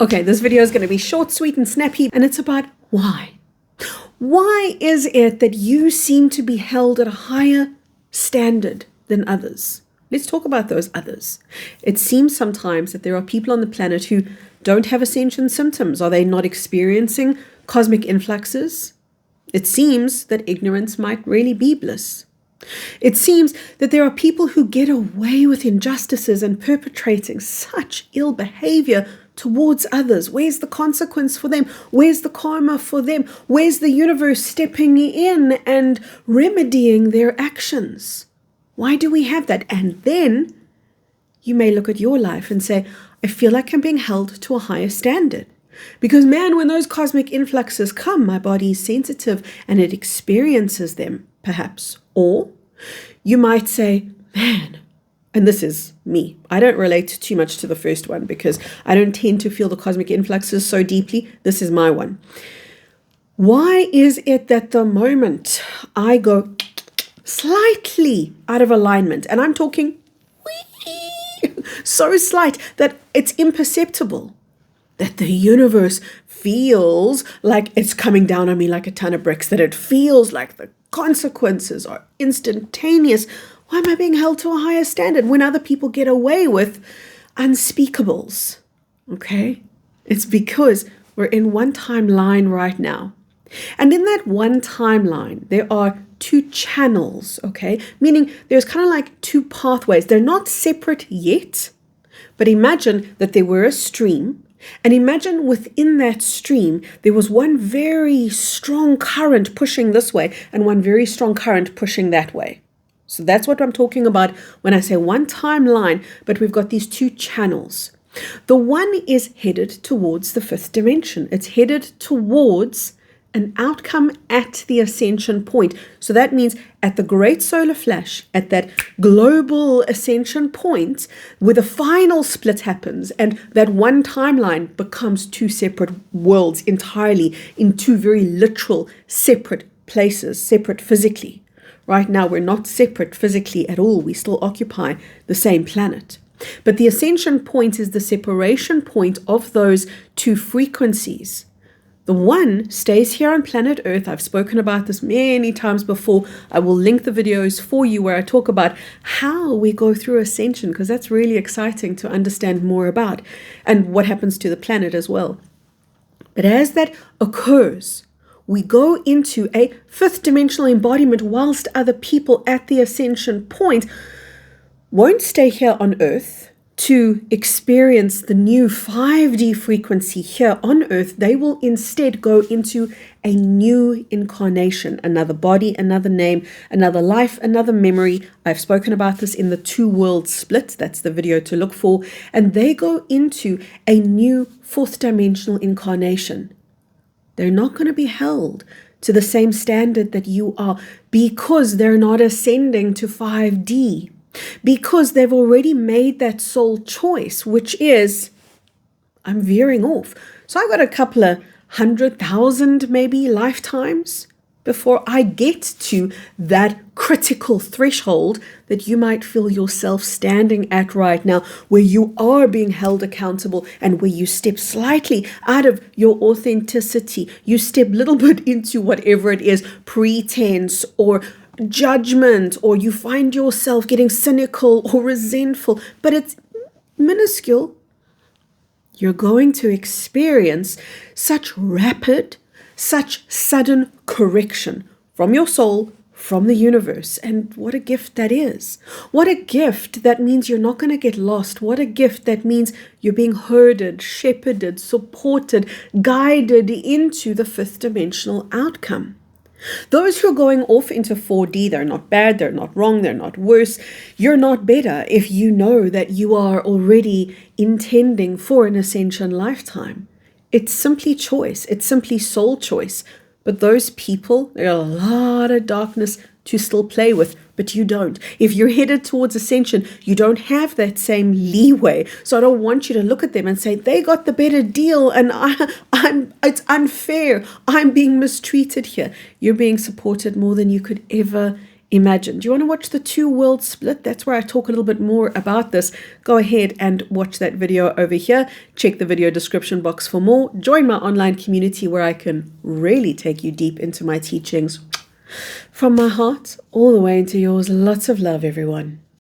Okay, this video is going to be short, sweet, and snappy, and it's about why. Why is it that you seem to be held at a higher standard than others? Let's talk about those others. It seems sometimes that there are people on the planet who don't have ascension symptoms. Are they not experiencing cosmic influxes? It seems that ignorance might really be bliss. It seems that there are people who get away with injustices and perpetrating such ill behavior towards others. Where's the consequence for them? Where's the karma for them? Where's the universe stepping in and remedying their actions? Why do we have that? And then you may look at your life and say, I feel like I'm being held to a higher standard. Because man, when those cosmic influxes come, my body is sensitive and it experiences them, perhaps. Or you might say, man, and this is me. I don't relate too much to the first one because I don't tend to feel the cosmic influxes so deeply. This is my one. Why is it that the moment I go slightly out of alignment, and I'm talking so slight that it's imperceptible, that the universe feels like it's coming down on me like a ton of bricks, that it feels like the consequences are instantaneous? Why am I being held to a higher standard when other people get away with unspeakables? Okay? It's because we're in one timeline right now. And in that one timeline, there are two channels, okay? Meaning there's kind of like two pathways. They're not separate yet, but imagine that there were a stream. And imagine within that stream, there was one very strong current pushing this way and one very strong current pushing that way. So that's what I'm talking about when I say one timeline, but we've got these two channels. The one is headed towards the fifth dimension. It's headed towards an outcome at the ascension point. So that means at the great solar flash, at that global ascension point, where the final split happens and that one timeline becomes two separate worlds entirely, in two very literal separate places, separate physically. Right now, we're not separate physically at all. We still occupy the same planet. But the ascension point is the separation point of those two frequencies. The one stays here on planet Earth. I've spoken about this many times before. I will link the videos for you where I talk about how we go through ascension, because that's really exciting to understand more about, and what happens to the planet as well. But as that occurs, we go into a fifth dimensional embodiment whilst other people at the ascension point won't stay here on Earth to experience the new 5D frequency here on Earth. They will instead go into a new incarnation, another body, another name, another life, another memory. I've spoken about this in the two world split. That's the video to look for. And they go into a new fourth dimensional incarnation. They're not going to be held to the same standard that you are because they're not ascending to 5D. Because they've already made that soul choice, which is, I'm veering off. So I've got a couple of 100,000 maybe lifetimes before I get to that critical threshold that you might feel yourself standing at right now, where you are being held accountable and where you step slightly out of your authenticity. You step a little bit into whatever it is, pretense or judgment, or you find yourself getting cynical or resentful, but it's minuscule. You're going to experience such rapid, such sudden correction from your soul, from the universe. And what a gift that is. What a gift that means you're not going to get lost. What a gift that means you're being herded, shepherded, supported, guided into the fifth dimensional outcome. Those who are going off into 4D, they're not bad, they're not wrong, they're not worse. You're not better if you know that you are already intending for an ascension lifetime. It's simply choice. It's simply soul choice. But those people, there are a lot of darkness to still play with, but you don't. If you're headed towards ascension, you don't have that same leeway. So I don't want you to look at them and say, they got the better deal and it's unfair. I'm being mistreated here. You're being supported more than you could ever imagine. Do you want to watch the two world split? That's where I talk a little bit more about this. Go ahead and watch that video over here. Check the video description box for more. Join my online community where I can really take you deep into my teachings. From my heart all the way into yours, lots of love, everyone.